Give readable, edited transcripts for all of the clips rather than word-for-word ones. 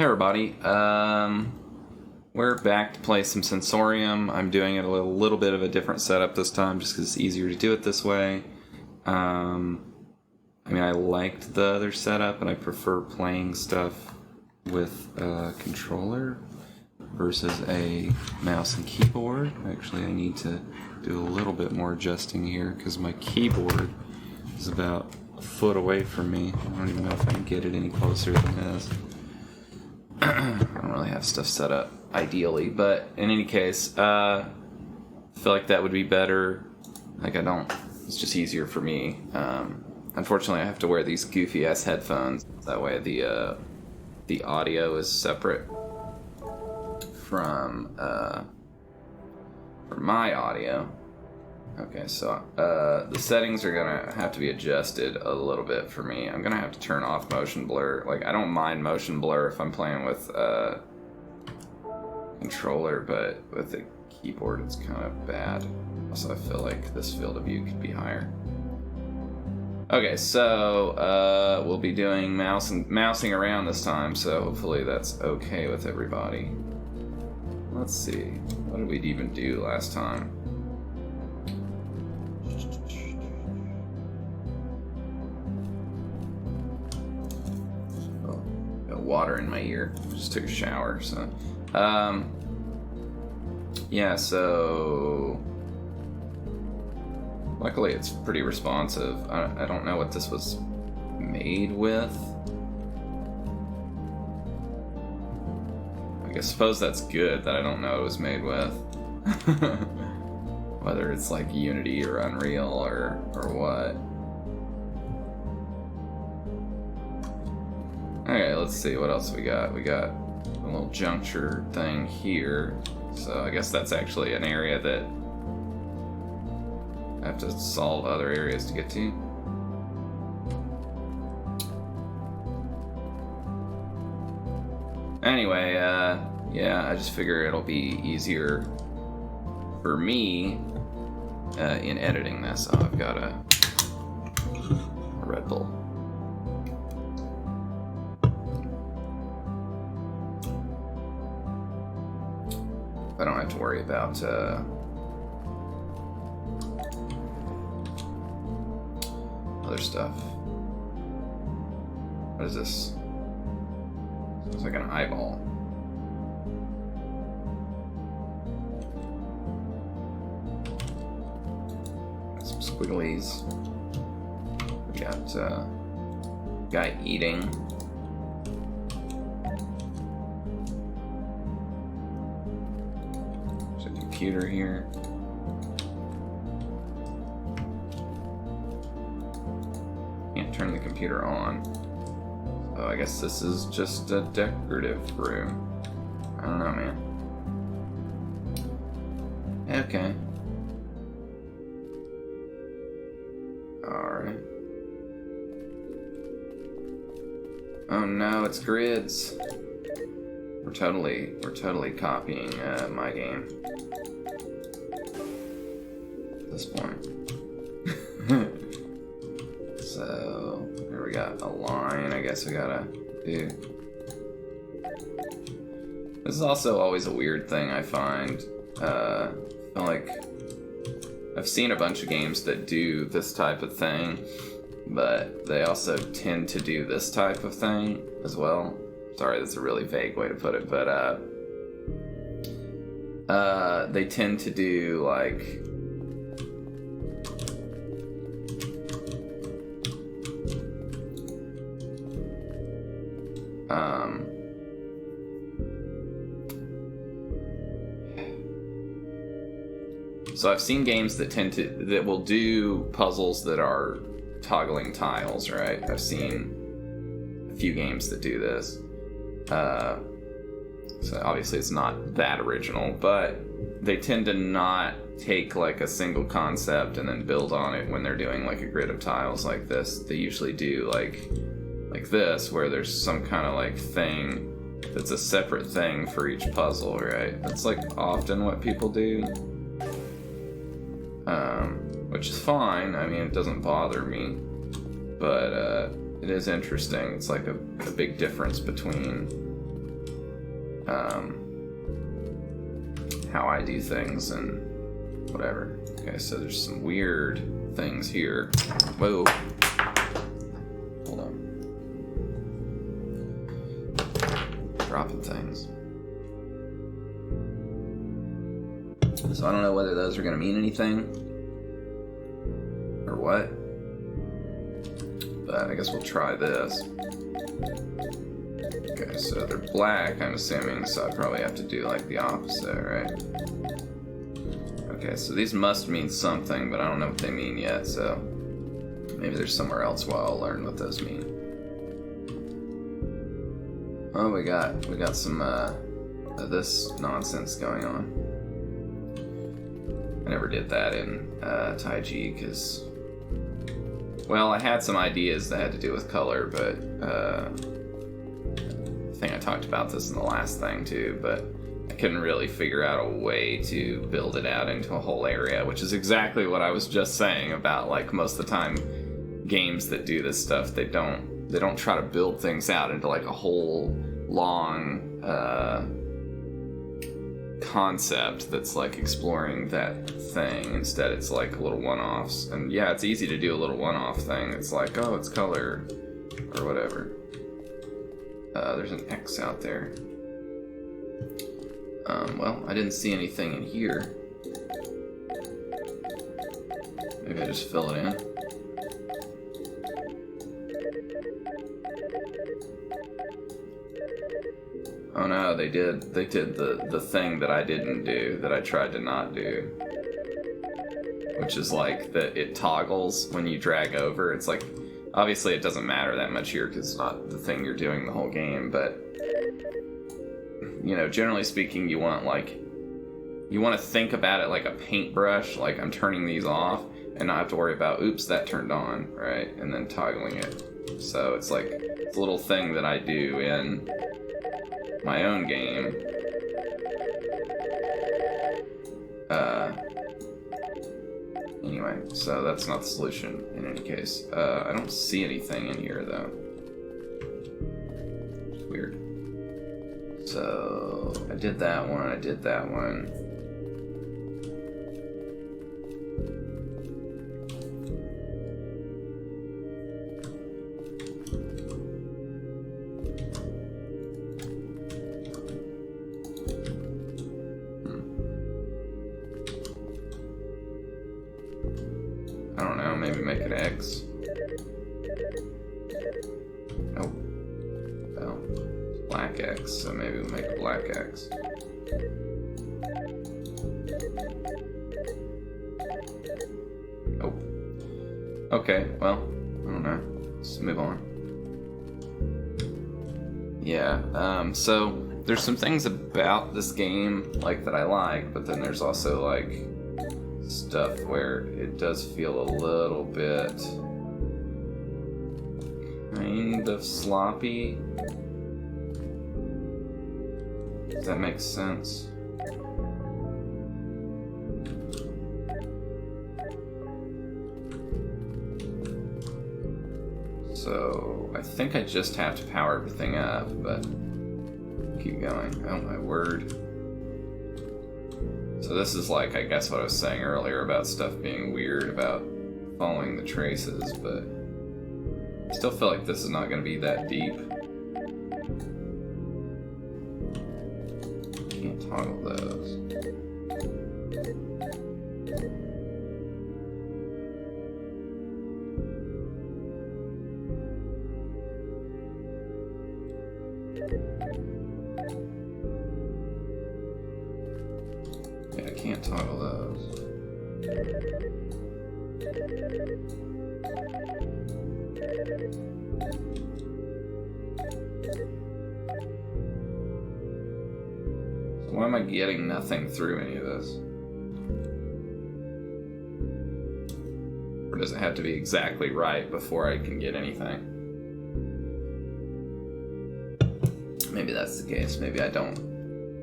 Hey everybody, we're back to play some Sensorium. I'm doing it a little bit of a different setup this time just because it's easier to do it this way. I mean, I liked the other setup and I prefer playing stuff with a controller versus a mouse and keyboard. Actually, I need to do a little bit more adjusting here because my keyboard is about a foot away from me. I don't even know if I can get it any closer than this. I don't really have stuff set up ideally, but in any case, I feel like that would be better. It's just easier for me. Unfortunately, I have to wear these goofy ass headphones. That way the audio is separate from my audio. Okay, so the settings are gonna have to be adjusted a little bit for me. I'm gonna have to turn off motion blur. Like, I don't mind motion blur if I'm playing with controller, but with the keyboard it's kind of bad. Also, I feel like this field of view could be higher. Okay, so we'll be doing mousing around this time, so hopefully that's okay with everybody. Let's see, what did we even do last time? Water in my ear. Just took a shower, so yeah, so luckily it's pretty responsive. I don't know what this was made with. I suppose that's good that I don't know what it was made with. Whether it's like Unity or Unreal or what. Okay, let's see what else we got. We got a little juncture thing here. So I guess that's actually an area that I have to solve other areas to get to. Anyway, yeah, I just figure it'll be easier for me in editing this. Oh, I've got a Red Bull. I don't have to worry about other stuff. What is this? It's like an eyeball. Got some squigglies. We got guy eating. Computer here. Can't turn the computer on. So I guess this is just a decorative room. I don't know, man. Okay. Alright. Oh no, it's grids. We're totally copying my game. At this point. So here we got a line. I guess we gotta do. This is also always a weird thing I find. I feel like I've seen a bunch of games that do this type of thing, but they also tend to do this type of thing as well. Sorry, that's a really vague way to put it, but they tend to do like so I've seen games that will do puzzles that are toggling tiles, right? I've seen a few games that do this. So obviously it's not that original, but they tend to not take like a single concept and then build on it when they're doing like a grid of tiles like this. They usually do like this, where there's some kind of like thing that's a separate thing for each puzzle, right? That's like often what people do. Which is fine. I mean, it doesn't bother me, but it is interesting. It's like a big difference between how I do things and whatever. Okay, so there's some weird things here. Whoa. Hold on. Dropping things. So I don't know whether those are going to mean anything or what, but I guess we'll try this. Okay, so they're black, I'm assuming, so I probably have to do like the opposite, right? Okay, so these must mean something, but I don't know what they mean yet, so maybe there's somewhere else where I'll learn what those mean. Oh, we got some this nonsense going on. I never did that in Taiji because, well, I had some ideas that had to do with color, but I think I talked about this in the last thing too, but I couldn't really figure out a way to build it out into a whole area, which is exactly what I was just saying about, like, most of the time games that do this stuff, they don't try to build things out into like a whole long concept that's like exploring that thing. Instead it's like little one-offs, and yeah, it's easy to do a little one-off thing. It's like, oh, it's color or whatever. There's an X out there. Well, I didn't see anything in here. Maybe I just fill it in. Oh no, they did the thing that I didn't do, that I tried to not do. Which is like that it toggles when you drag over. It's like, obviously it doesn't matter that much here because it's not the thing you're doing the whole game, but you know, generally speaking, you want to think about it like a paintbrush, like I'm turning these off and not have to worry about, oops, that turned on, right? And then toggling it. So it's like, it's a little thing that I do in my own game. Anyway, so that's not the solution in any case. I don't see anything in here though. It's weird. So I did that one, I did that one. I don't know, maybe make it X. Nope. Well, black X, so maybe we'll make a black X. Nope. Okay, well, I don't know. Let's move on. Yeah, so there's some things about this game, like, that I like, but then there's also, like, stuff where it does feel a little bit kind of sloppy. Does that make sense? So I think I just have to power everything up, but keep going. Oh my word. So this is like, I guess, what I was saying earlier about stuff being weird about following the traces, but I still feel like this is not going to be that deep. Can't toggle those. Yeah, I can't toggle those. So why am I getting nothing through any of this? Or does it have to be exactly right before I can get anything? Maybe that's the case, maybe I don't.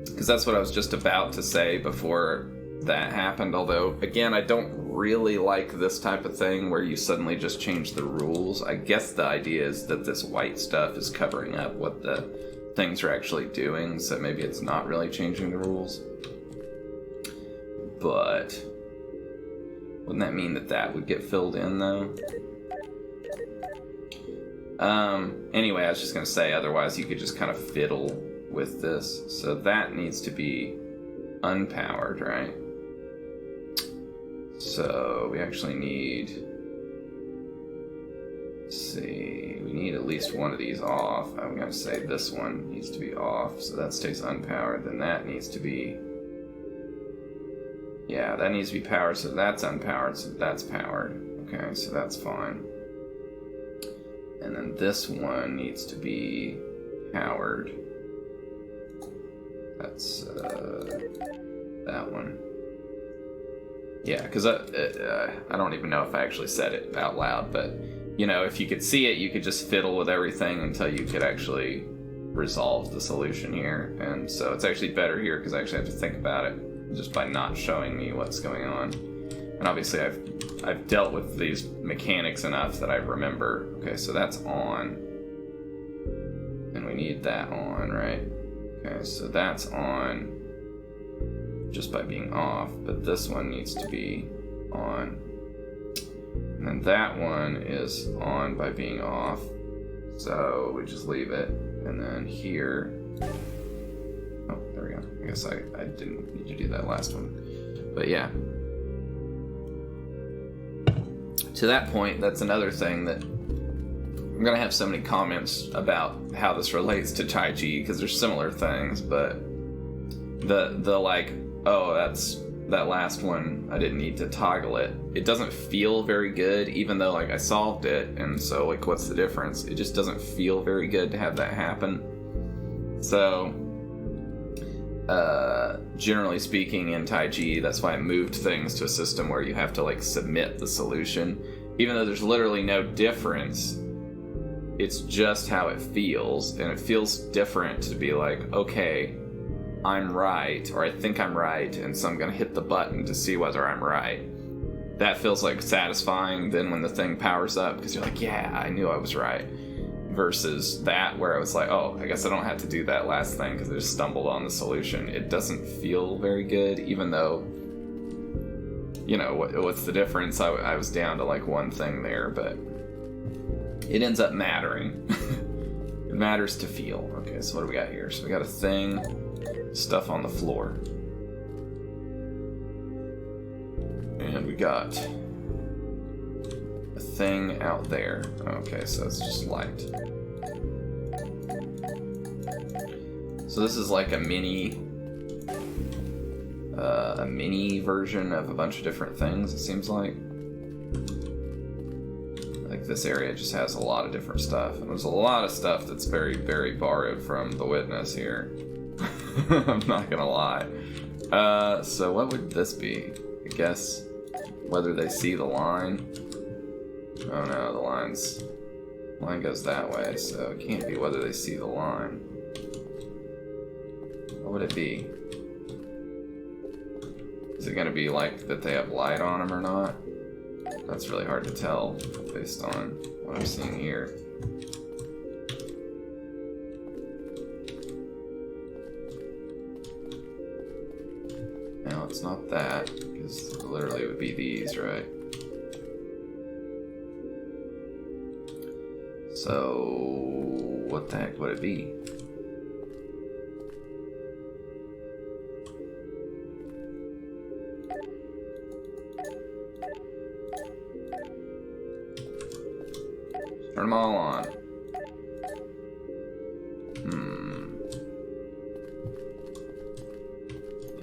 Because that's what I was just about to say before that happened, although, again, I don't really like this type of thing where you suddenly just change the rules. I guess the idea is that this white stuff is covering up what the things are actually doing, so maybe it's not really changing the rules. But wouldn't that mean that would get filled in, though? Anyway, I was just going to say, otherwise you could just kind of fiddle with this. So that needs to be unpowered, right? So we actually need... Let's see, we need at least one of these off. I'm going to say this one needs to be off, so that stays unpowered. Then that needs to be... Yeah, that needs to be powered, so that's unpowered, so that's powered. Okay, so that's fine. And then this one needs to be powered. That's that one. Yeah, because I don't even know if I actually said it out loud, but you know, if you could see it, you could just fiddle with everything until you could actually resolve the solution here. And so it's actually better here because I actually have to think about it just by not showing me what's going on. And obviously I've dealt with these mechanics enough that I remember. Okay, so that's on. And we need that on, right? Okay, so that's on just by being off, but this one needs to be on. And then that one is on by being off. So we just leave it. And then here... Oh, there we go. I guess I didn't need to do that last one. But yeah. To that point, that's another thing that I'm going to have so many comments about how this relates to Taiji, because there's similar things, but the like, oh, that last one, I didn't need to toggle it. It doesn't feel very good, even though like I solved it, and so like what's the difference? It just doesn't feel very good to have that happen. So generally speaking in Taiji, that's why I moved things to a system where you have to like submit the solution. Even though there's literally no difference, it's just how it feels, and it feels different to be like, okay, I'm right, or I think I'm right, and so I'm going to hit the button to see whether I'm right. That feels like satisfying then when the thing powers up, because you're like, yeah, I knew I was right. Versus that where I was like, oh, I guess I don't have to do that last thing because I just stumbled on the solution. It doesn't feel very good, even though, you know, what's the difference? I was down to like one thing there, but it ends up mattering. It matters to feel. Okay, so what do we got here? So we got a thing, stuff on the floor. And we got a thing out there. Okay, so it's just light. So this is like a mini version of a bunch of different things, it seems like. Like this area just has a lot of different stuff. And there's a lot of stuff that's very, very borrowed from the witness here. I'm not gonna lie. So what would this be? I guess whether they see the line. Oh no, the line goes that way, so it can't be whether they see the line. What would it be? Is it gonna be like that they have light on them or not? That's really hard to tell based on what I'm seeing here. No, it's not that, because literally it would be these, right? So, what the heck would it be? Turn them all on.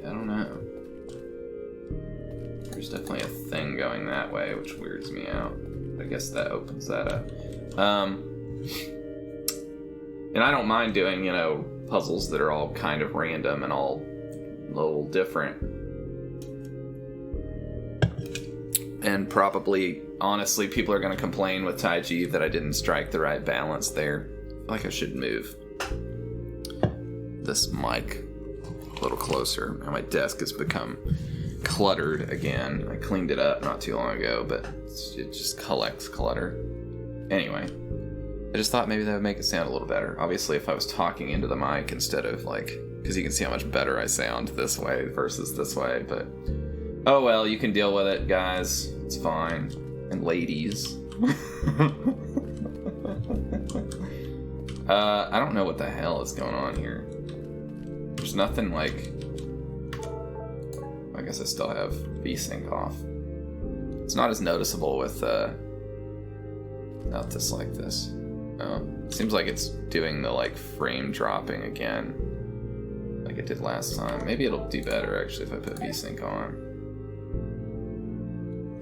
Yeah, I don't know. There's definitely a thing going that way, which weirds me out. I guess that opens that up. And I don't mind doing, you know, puzzles that are all kind of random and all a little different. And probably, honestly, people are going to complain with Taiji that I didn't strike the right balance there. I feel like I should move this mic a little closer. Now my desk has become cluttered again. I cleaned it up not too long ago, but it just collects clutter. Anyway, I just thought maybe that would make it sound a little better. Obviously, if I was talking into the mic instead of like, because you can see how much better I sound this way versus this way, but oh well, you can deal with it, guys. It's fine. And ladies. I don't know what the hell is going on here. There's nothing like... I guess I still have VSync off. It's not as noticeable with not this like this. Seems like it's doing the like frame dropping again, like it did last time. Maybe it'll do better actually if I put VSync on.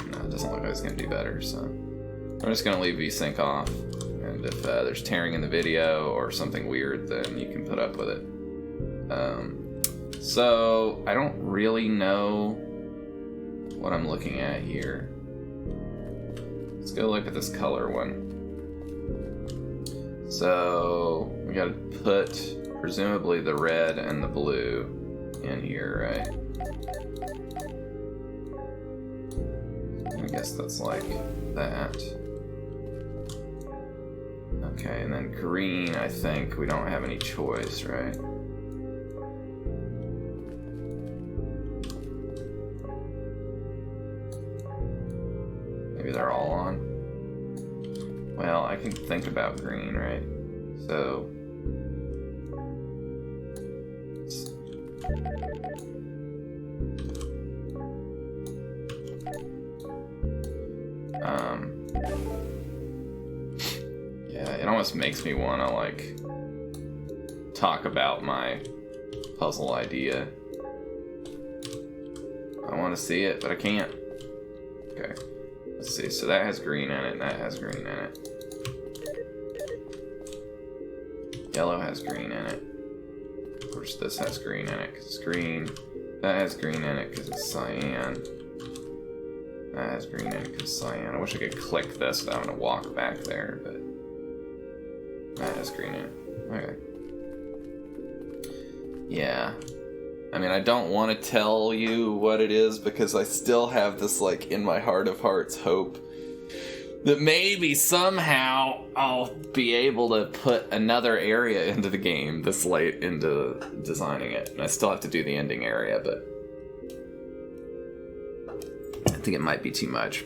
No, it doesn't look like it's gonna do better, so I'm just gonna leave VSync off. And if there's tearing in the video or something weird, then you can put up with it. So I don't really know what I'm looking at here. Let's go look at this color one. So we gotta put presumably the red and the blue in here, right? I guess that's like that. Okay, and then green, I think we don't have any choice, right? Maybe they're all on. Well, I can think about green, right? So... yeah, it almost makes me want to, like, talk about my puzzle idea. I want to see it, but I can't. Okay. Let's see, so that has green in it, and that has green in it. Yellow has green in it. Of course, this has green in it, because it's green. That has green in it, because it's cyan. That has green in it, because it's cyan. I wish I could click this without having to walk back there, but... that has green in it. Okay. Yeah. I mean, I don't want to tell you what it is because I still have this, like, in my heart of hearts hope that maybe somehow I'll be able to put another area into the game this late into designing it. And I still have to do the ending area, but I think it might be too much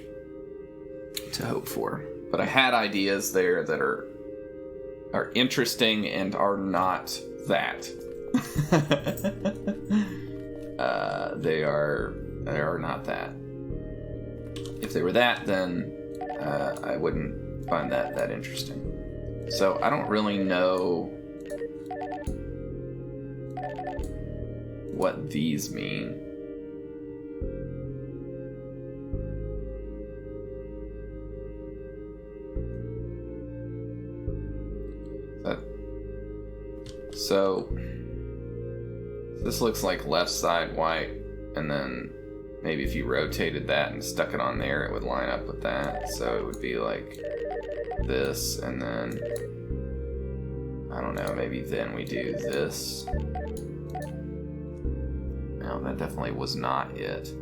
to hope for. But I had ideas there that are interesting and are not that. They are not that. If they were that, then I wouldn't find that interesting. So I don't really know what these mean. So this looks like left side white, and then maybe if you rotated that and stuck it on there, it would line up with that. So it would be like this, and then, I don't know, maybe then we do this. No, that definitely was not it.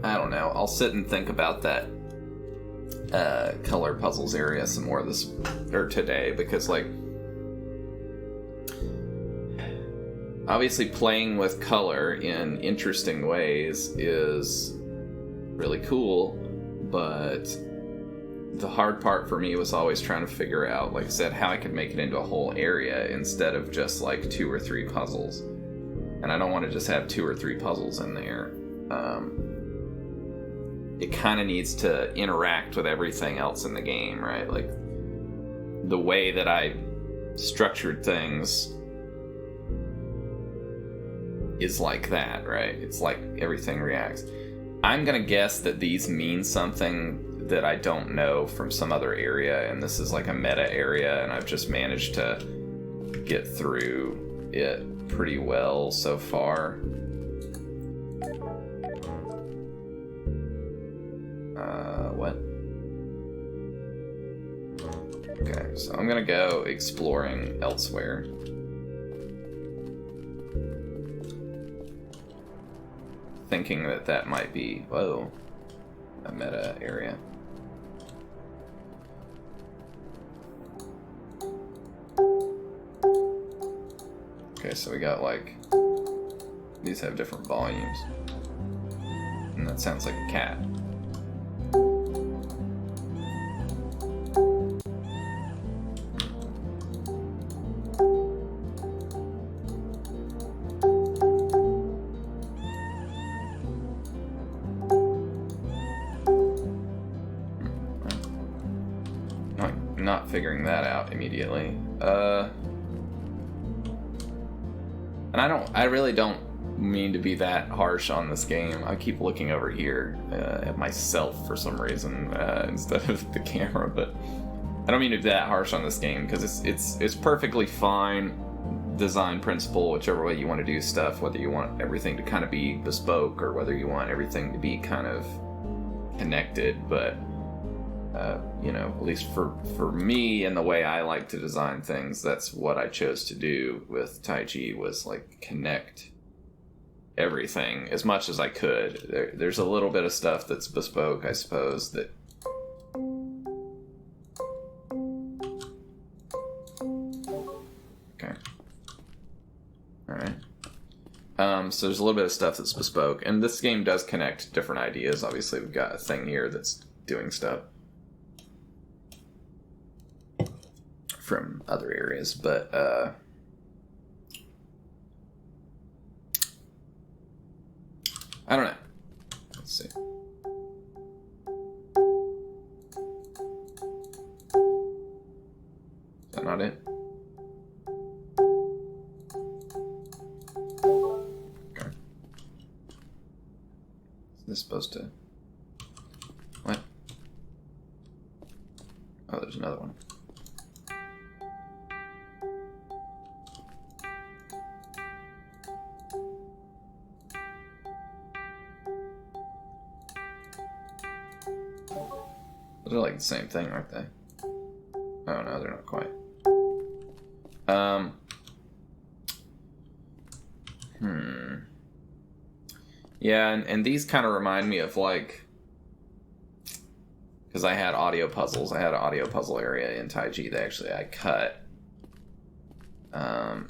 I don't know. I'll sit and think about that color puzzles area some more today, because, like, obviously playing with color in interesting ways is really cool, but the hard part for me was always trying to figure out, like I said, how I could make it into a whole area instead of just like 2 or 3 puzzles. And I don't want to just have 2 or 3 puzzles in there. It kind of needs to interact with everything else in the game, right? Like, the way that I structured things is like that, right? It's like everything reacts. I'm gonna guess that these mean something that I don't know from some other area, and this is like a meta area, and I've just managed to get through it pretty well so far. What? Okay, so I'm gonna go exploring elsewhere. Thinking that might be, whoa, a meta area. Okay, so we got like, these have different volumes. And that sounds like a cat. Not figuring that out immediately. And I really don't mean to be that harsh on this game. I keep looking over here at myself for some reason instead of the camera, but I don't mean to be that harsh on this game because it's perfectly fine design principle, whichever way you want to do stuff, whether you want everything to kind of be bespoke or whether you want everything to be kind of connected, but you know, at least for me and the way I like to design things, that's what I chose to do with Taiji, was like connect everything as much as I could. There's a little bit of stuff that's bespoke, I suppose, that okay. Alright. So there's a little bit of stuff that's bespoke, and this game does connect different ideas. Obviously we've got a thing here that's doing stuff from other areas, but I don't know. Let's see. Is that not it? Okay. Is this supposed to... What? Oh, there's another one. They're like the same thing, aren't they? Oh no, they're not quite. Yeah, and these kind of remind me of like, because I had audio puzzles. I had an audio puzzle area in Taiji that actually I cut. And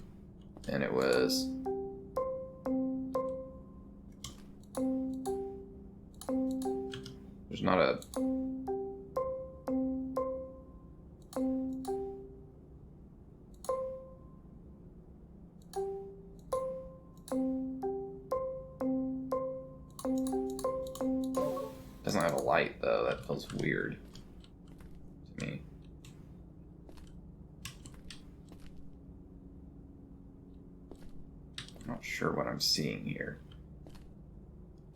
it was... There's not a... Doesn't have a light though. That feels weird to me. I'm not sure what I'm seeing here.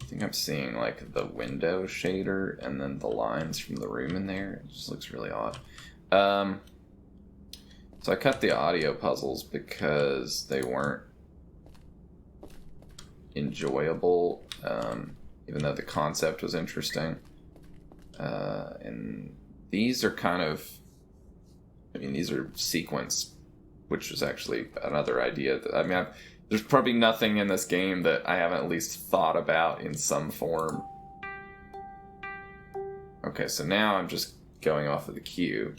I think I'm seeing like the window shader and then the lines from the room in there. It just looks really odd. So I cut the audio puzzles because they weren't enjoyable, even though the concept was interesting. And these are kind of, I mean, these are sequence, which was actually another idea. I mean, there's probably nothing in this game that I haven't at least thought about in some form. Okay, so now I'm just going off of the cue.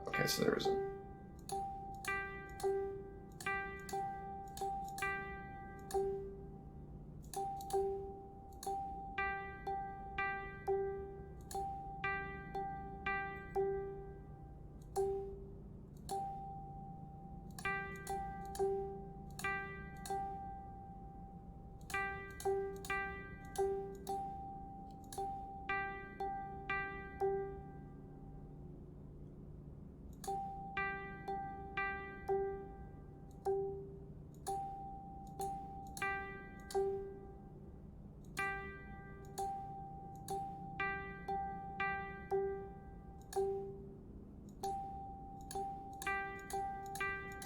Okay, so there was a...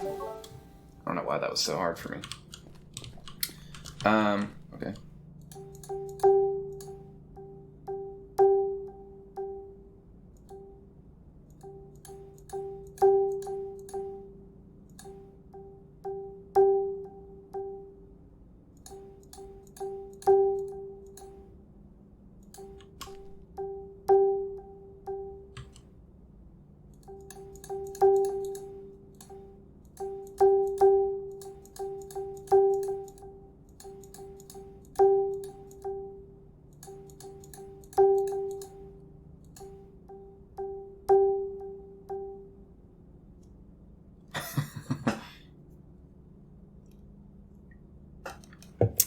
I don't know why that was so hard for me. Okay.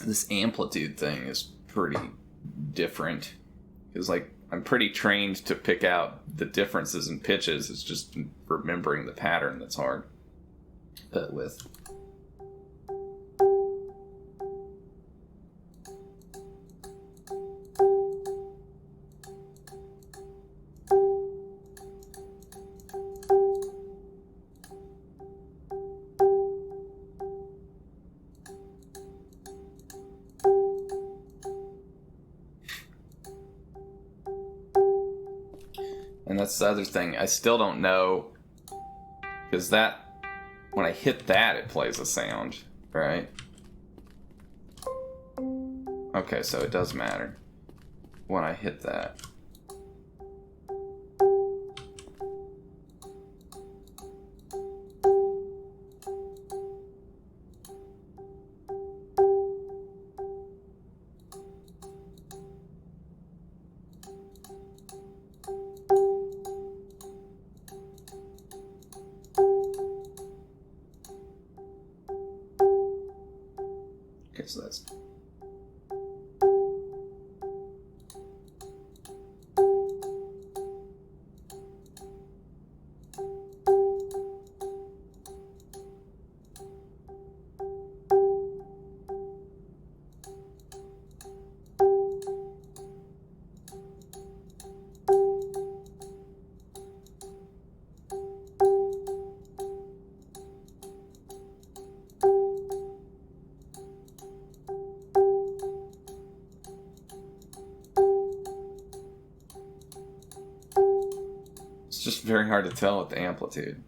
This amplitude thing is pretty different. Because, like, I'm pretty trained to pick out the differences in pitches. It's just remembering the pattern that's hard. But with... And that's the other thing. I still don't know, because that, when I hit that, it plays a sound, right? Okay, so it does matter when I hit that. Okay, so that's... It's just very hard to tell with the amplitude.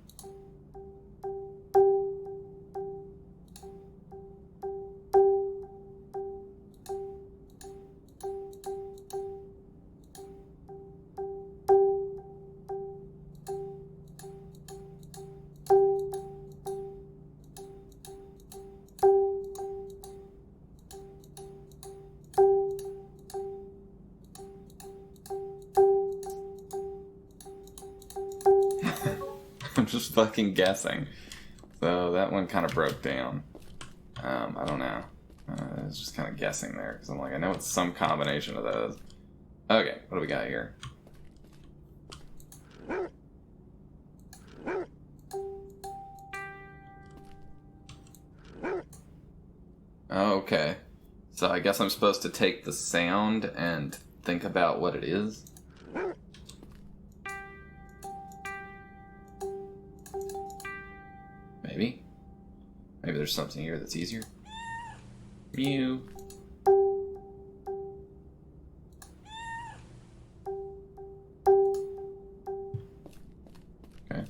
I'm just fucking guessing. So that one kind of broke down. I don't know. I was just kind of guessing there, because I'm like, I know it's some combination of those. Okay, what do we got here? Okay. So I guess I'm supposed to take the sound and think about what it is? Maybe. Maybe there's something here that's easier. Mew. Okay.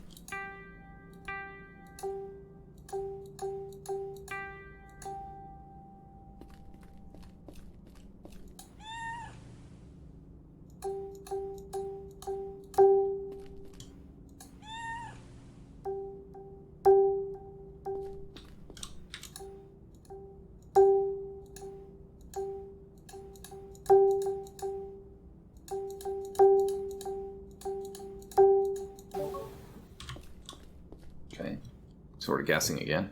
Okay. Sort of guessing again.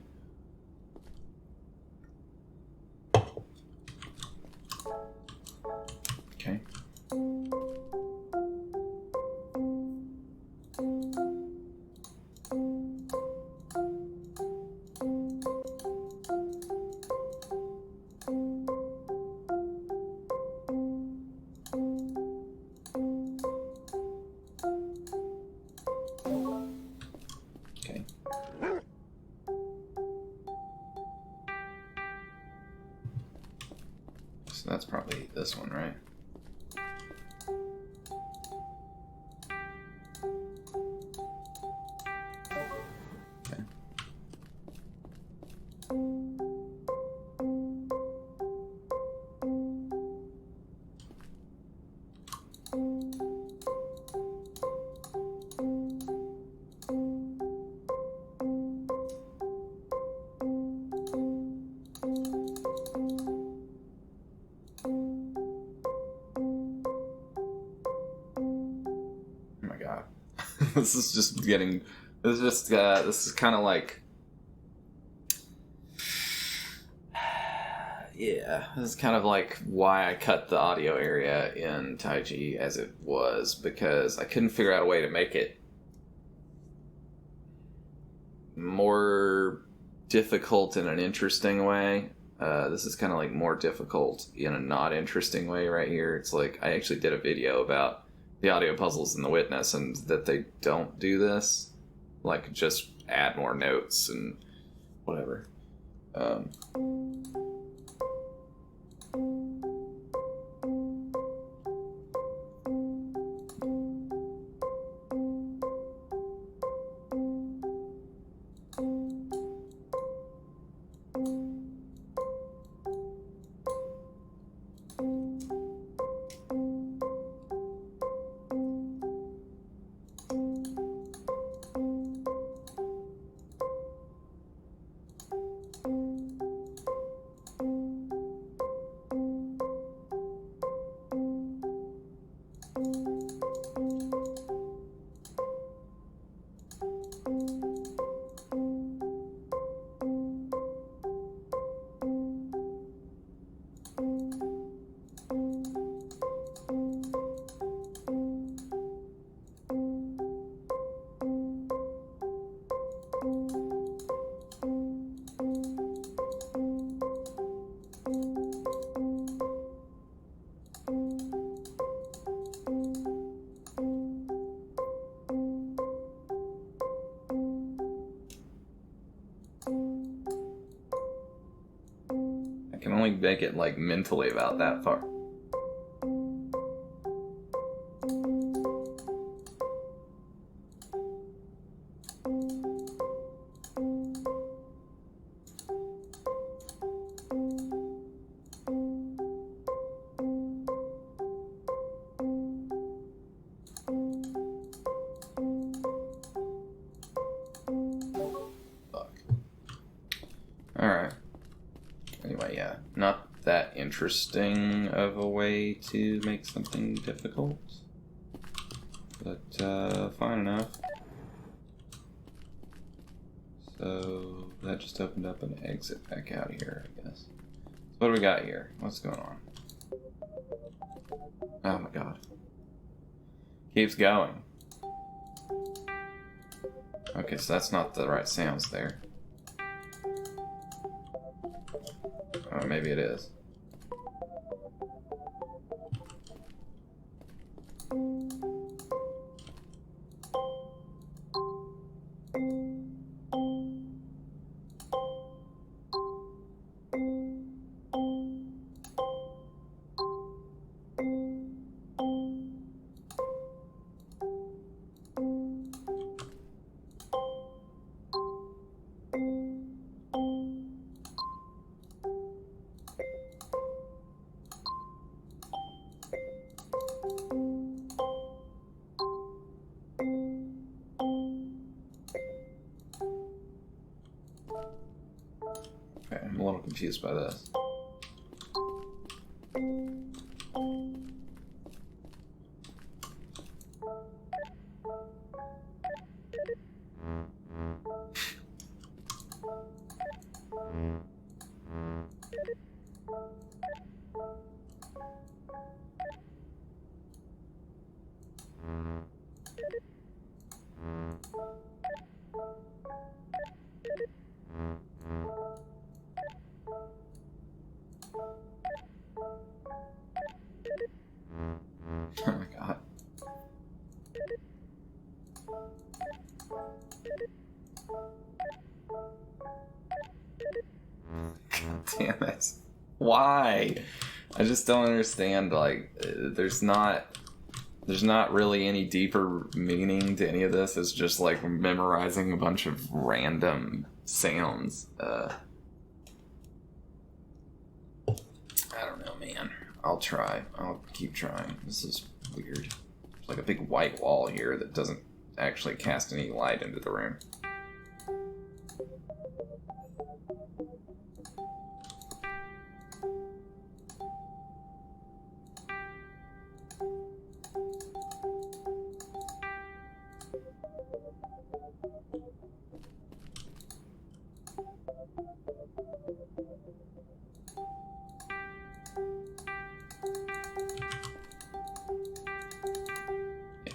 Okay. Okay. So that's probably this one, right? Okay. Oh my god. This is just getting... This is kind of like... Yeah, this is kind of like why I cut the audio area in Taiji as it was, because I couldn't figure out a way to make it more difficult in an interesting way. This is kind of like more difficult in a not interesting way right here. It's like I actually did a video about the audio puzzles in The Witness, and that they don't do this. Like, just add more notes and whatever. I can only make it like mentally about that far. Alright. Anyway, yeah. Not that interesting of a way to make something difficult. But, fine enough. So, that just opened up an exit back out of here, I guess. So what do we got here? What's going on? Oh my god. Keeps going. Okay, so that's not the right sounds there. Oh, maybe it is. Okay, I'm a little confused by this. Oh my god. God damn it. Why? I just don't understand, like, there's not really any deeper meaning to any of this. It's just like memorizing a bunch of random sounds. I don't know, man. I'll try. I'll keep trying. This is weird. There's like a big white wall here that doesn't actually cast any light into the room.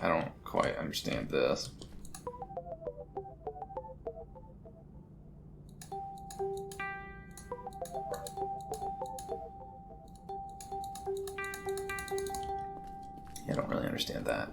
I don't quite understand this. Yeah, I don't really understand that.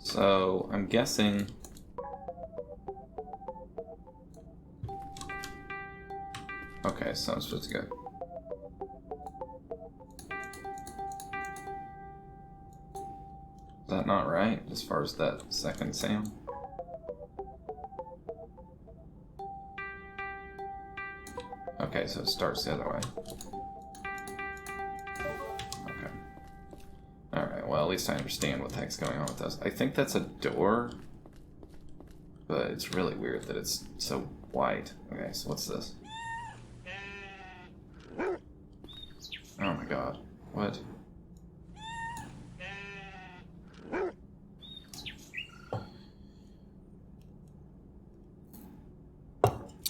So, I'm guessing... Okay, so I'm supposed to go... Is that not right, as far as that second sound? Okay, so it starts the other way. Okay. Alright, well, at least I understand what the heck's going on with this. I think that's a door, but it's really weird that it's so white. Okay, so what's this? Oh my god. What?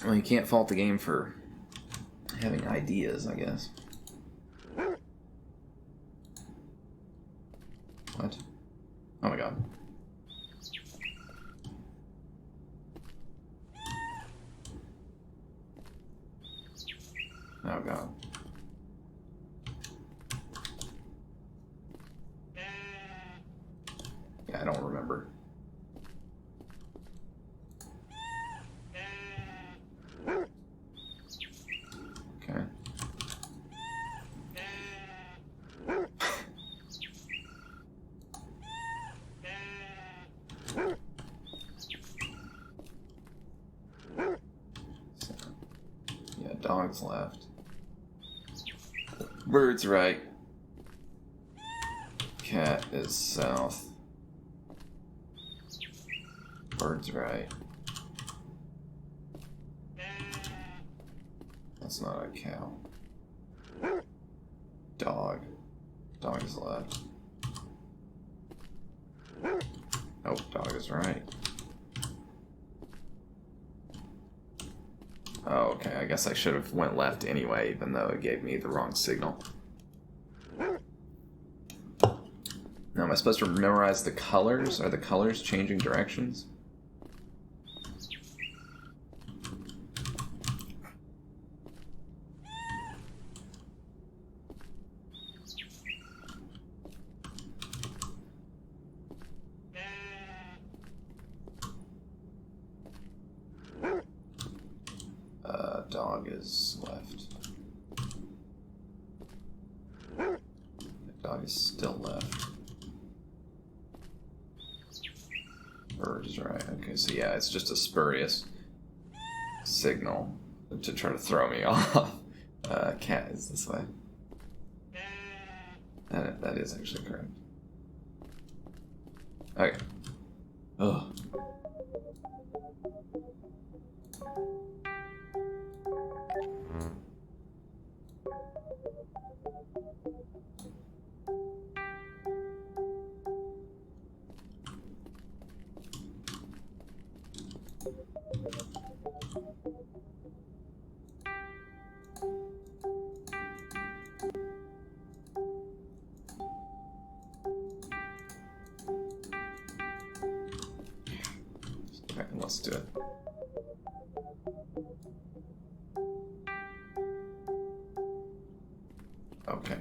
Well, you can't fault the game for having ideas, I guess. What? Oh my god. Oh god. Yeah, I don't remember. Okay. So, yeah, dog's left. Bird's right. Cat is south. Bird's right. That's not a cow. Dog. Dog is left. Oh, dog is right. Oh, okay. I guess I should have went left anyway, even though it gave me the wrong signal. Now, am I supposed to memorize the colors? Are the colors changing directions? dog is left. The dog is still left. Bird is right. Okay, so yeah, it's just a spurious signal to try to throw me off. Cat is this way. That is actually correct. Okay. Ugh. Okay, let's do it. Okay.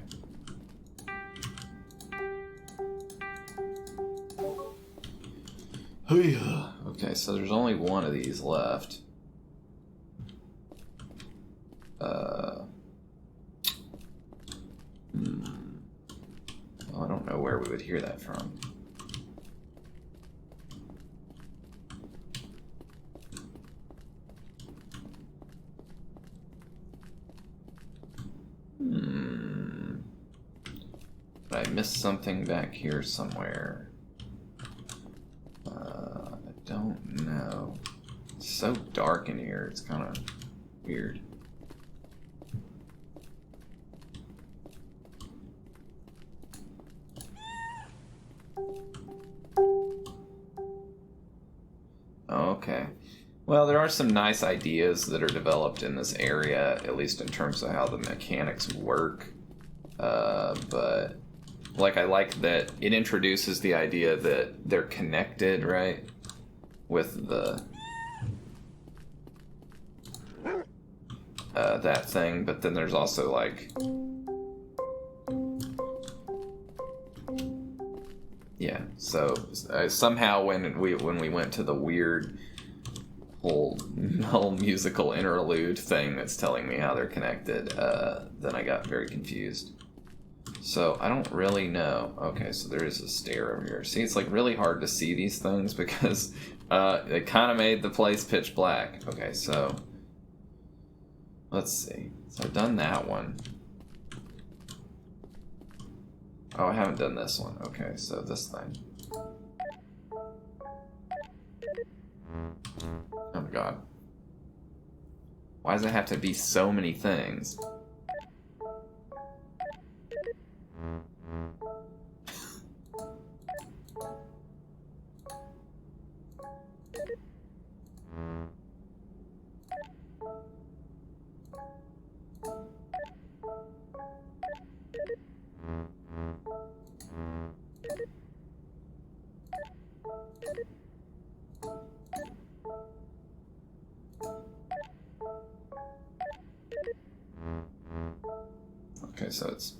Okay, so there's only one of these left. Well, I don't know where we would hear that from. But I missed something back here somewhere. I don't know. It's so dark in here, it's kind of weird. Okay. Well, there are some nice ideas that are developed in this area, at least in terms of how the mechanics work. But like, I like that it introduces the idea that they're connected, right? With the that thing, but then there's also like, yeah. So somehow when we went to the weird whole musical interlude thing that's telling me how they're connected, then I got very confused. So I don't really know. Okay, so there is a stair over here. See, it's like really hard to see these things because it kind of made the place pitch black. Okay, so let's see. So I've done that one. Oh, I haven't done this one. Okay, so this thing. Oh my god. Why does it have to be so many things? Okay, so it's...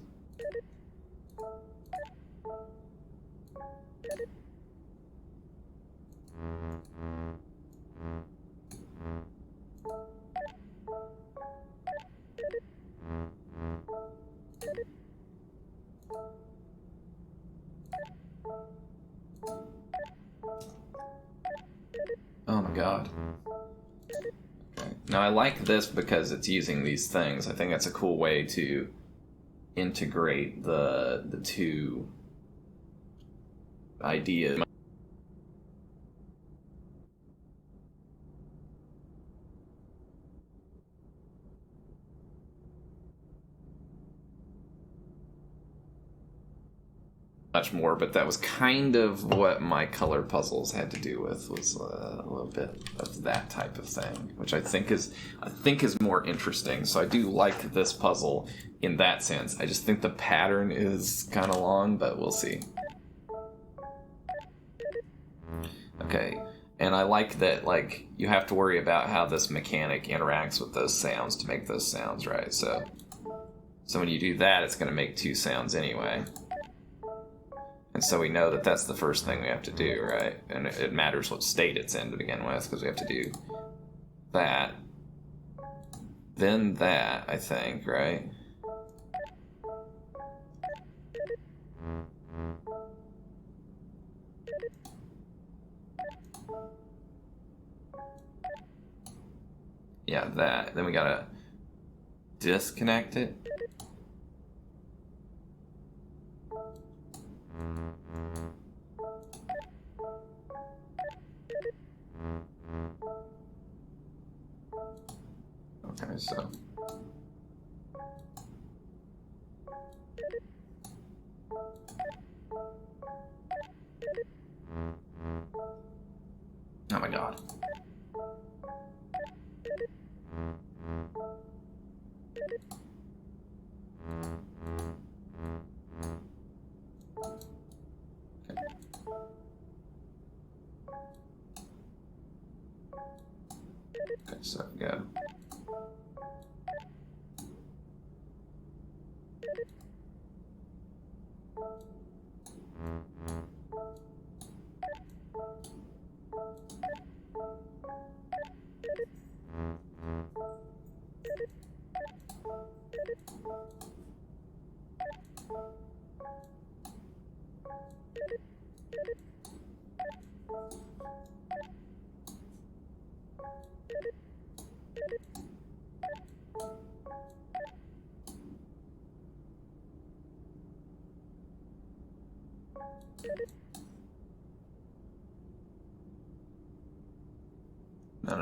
Oh my god. Okay. Now I like this because it's using these things. I think that's a cool way to integrate the two ideas. Much more, but that was kind of what my color puzzles had to do with, was a little bit of that type of thing, which I think is more interesting. So I do like this puzzle in that sense. I just think the pattern is kind of long, but we'll see. Okay, and I like that, like, you have to worry about how this mechanic interacts with those sounds to make those sounds, right? So when you do that, it's going to make two sounds anyway. And so we know that that's the first thing we have to do, right? And it matters what state it's in to begin with, because we have to do that, then that, I think, right? Yeah, that. Then we gotta disconnect it. Okay, so. Oh my god. Okay, so go.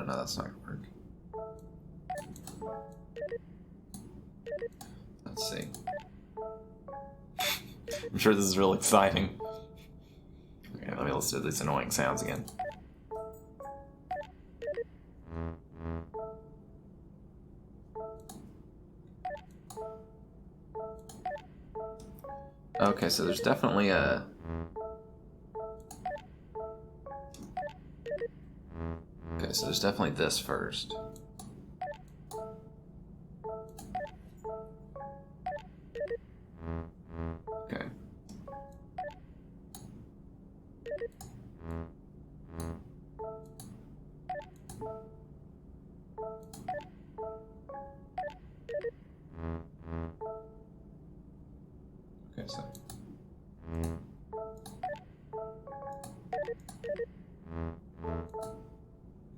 No, that's not gonna work. Let's see. I'm sure this is real exciting. Okay, let me listen to these annoying sounds again. Okay, so there's definitely a... Okay, so there's definitely this first. Okay. Okay, so...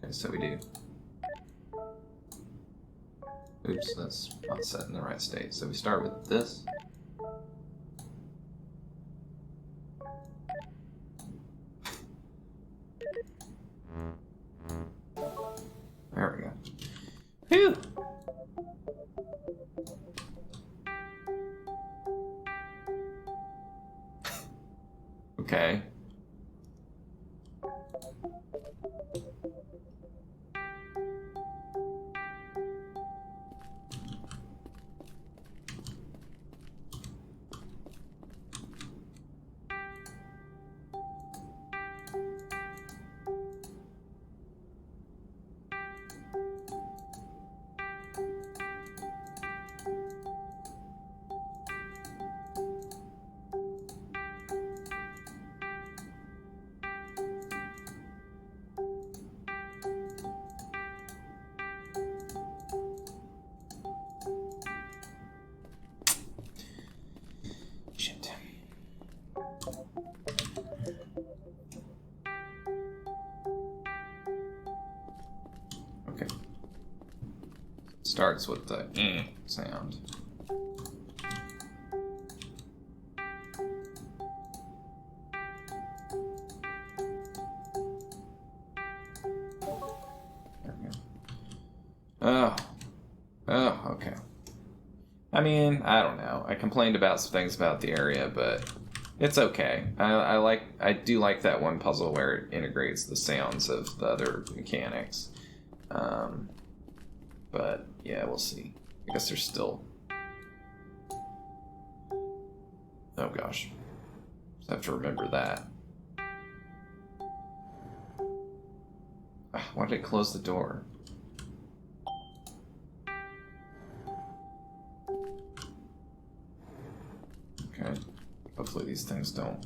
Okay, so we do. Oops, that's not set in the right state. So we start with this. There we go. Phew! Okay. Shit. Okay. Starts with the sound. There we go. Oh, okay. I mean, I don't know. I complained about some things about the area, but it's okay. I do like that one puzzle where it integrates the sounds of the other mechanics. But yeah, we'll see. I guess there's still... Oh gosh. Just have to remember that. Why did it close the door? Okay. Hopefully these things don't...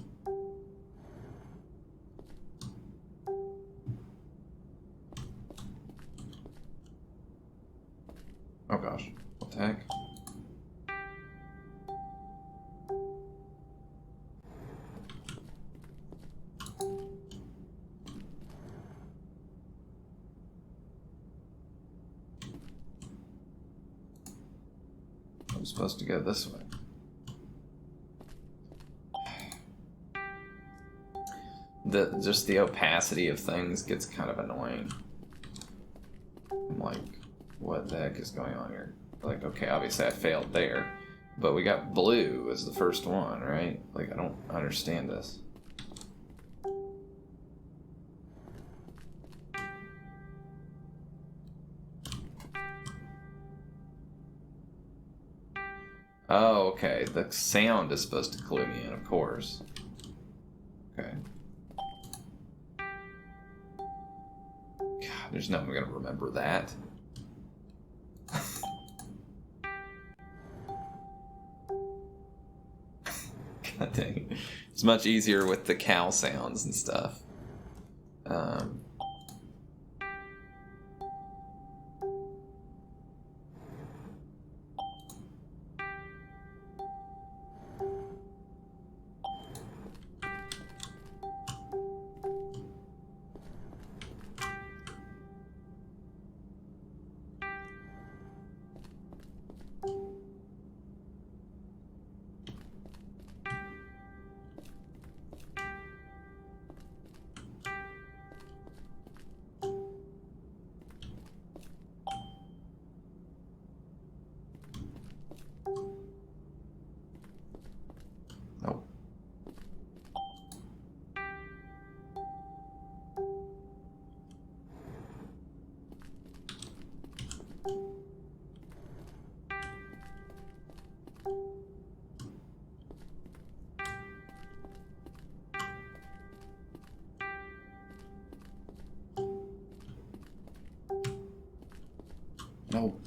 Oh god. I'm supposed to go this way. Just the opacity of things gets kind of annoying. I'm like, what the heck is going on here? Like, okay, obviously I failed there, but we got blue as the first one, right? Like, I don't understand this. Oh, okay. The sound is supposed to clue me in, of course. Okay. God, there's no way I'm gonna remember that. God dang it. It's much easier with the cow sounds and stuff. Nope. Nope.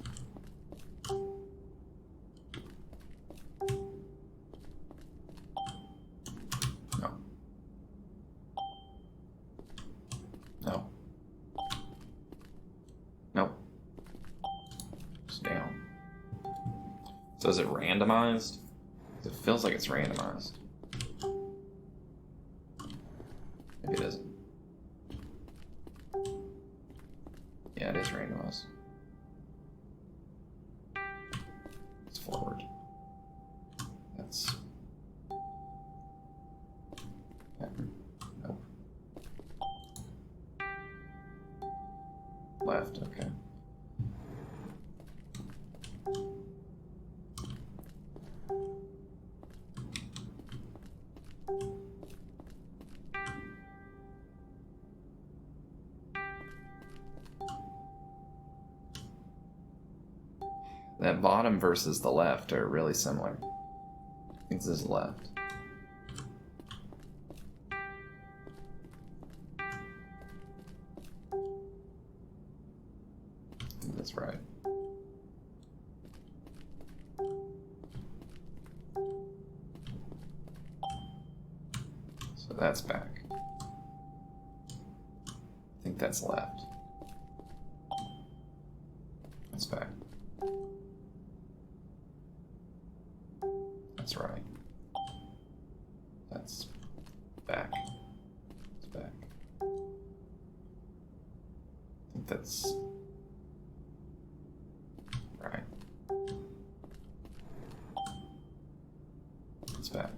No. No. Nope. It's down. So is it randomized? It feels like it's randomized. Maybe it isn't. Yeah, it is randomized. It's forward. That's... Nope. Left, okay. That bottom versus the left are really similar. I think this is left. I think that's right. So that's back. I think that's left. That's back. That's right. That's back. It's back. I think that's right. It's back.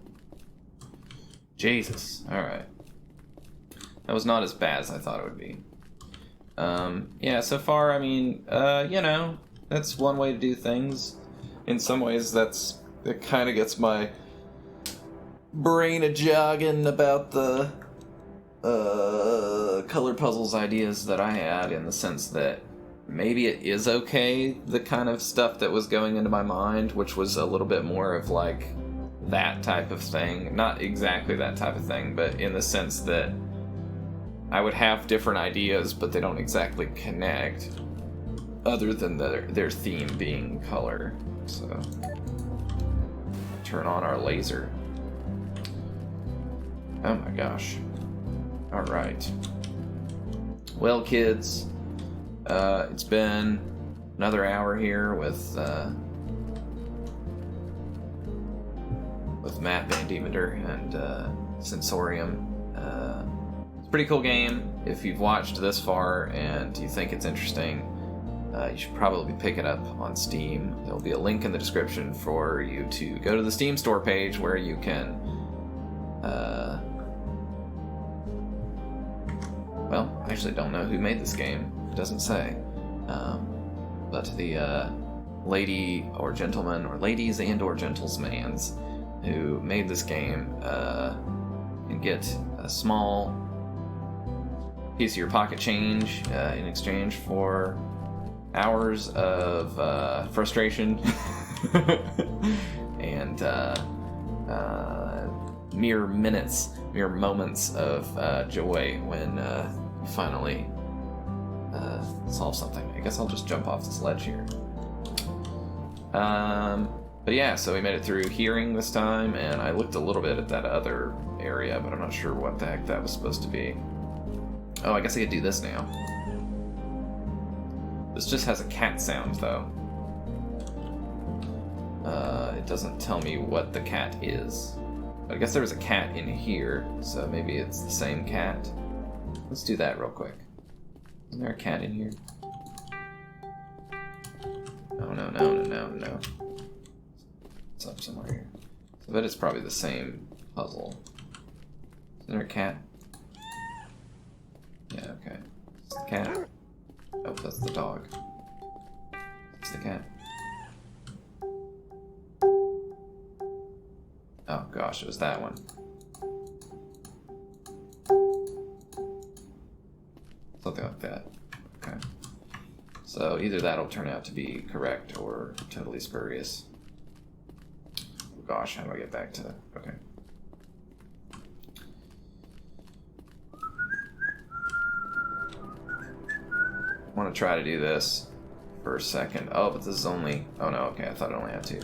Jesus. Alright. That was not as bad as I thought it would be. Yeah, so far, I mean, you know, that's one way to do things. In some ways, it kind of gets my brain a-jogging about the color puzzles ideas that I had, in the sense that maybe it is okay, the kind of stuff that was going into my mind, which was a little bit more of like that type of thing. Not exactly that type of thing, but in the sense that I would have different ideas, but they don't exactly connect, other than their theme being color. So, turn on our laser. Oh my gosh. Alright. Well, kids, it's been another hour here with Matt Van Diemeter and Sensorium. It's a pretty cool game. If you've watched this far and you think it's interesting, You should probably pick it up on Steam. There'll be a link in the description for you to go to the Steam store page where you can, well, I actually don't know who made this game. It doesn't say. But the lady or gentleman, or ladies and or gentlemans who made this game can get a small piece of your pocket change in exchange for hours of frustration and mere moments of joy when you finally solve something. I guess I'll just jump off this ledge here. But yeah, so we made it through hearing this time, and I looked a little bit at that other area, but I'm not sure what the heck that was supposed to be. Oh, I guess I could do this now. This just has a cat sound, though. It doesn't tell me what the cat is. But I guess there was a cat in here, so maybe it's the same cat. Let's do that real quick. Isn't there a cat in here? No. It's up somewhere here. I bet it's probably the same puzzle. Isn't there a cat? Yeah, okay. It's the cat. Oh, that's the dog. It's the cat. Oh gosh, it was that one. Something like that. Okay. So either that'll turn out to be correct or totally spurious. Oh gosh, how do I get back to... Okay. I want to try to do this for a second. Oh, but this is only... Oh no, okay, I thought I only had two.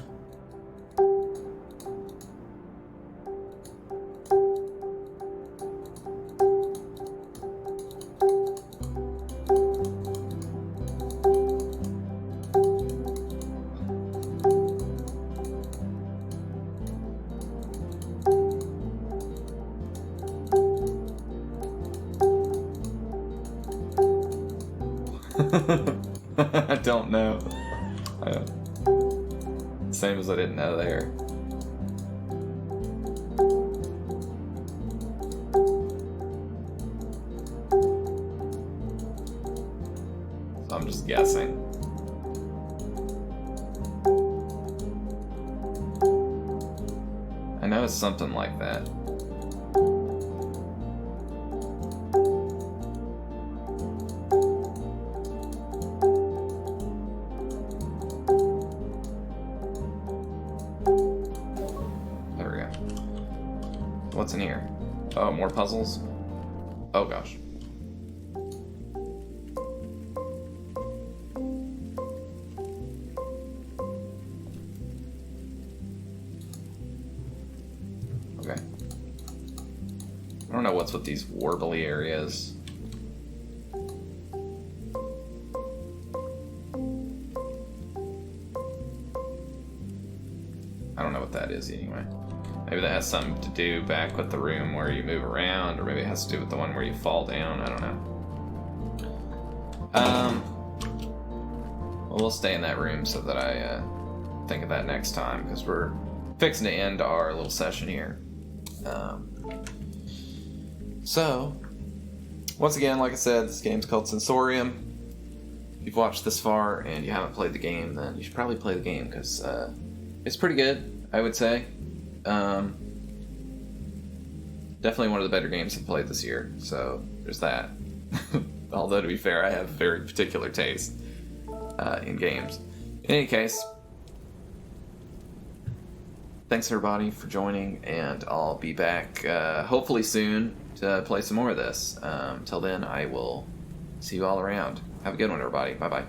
I don't know. Same as I didn't know there. So I'm just guessing. I know it's something like that. What's in here? Oh, more puzzles? Oh gosh. Okay. I don't know what's with these warbly areas. I don't know what that is anyway. Maybe that has something to do back with the room where you move around, or maybe it has to do with the one where you fall down. I don't know. Well, we'll stay in that room so that I think of that next time, because we're fixing to end our little session here. So, once again, like I said, this game's called Sensorium. If you've watched this far and you haven't played the game, then you should probably play the game, because it's pretty good, I would say. Definitely one of the better games I've played this year, so there's that. Although, to be fair, I have very particular taste in games. In any case, thanks everybody for joining, and I'll be back hopefully soon to play some more of this. Till then, I will see you all around. Have a good one, everybody. Bye-bye.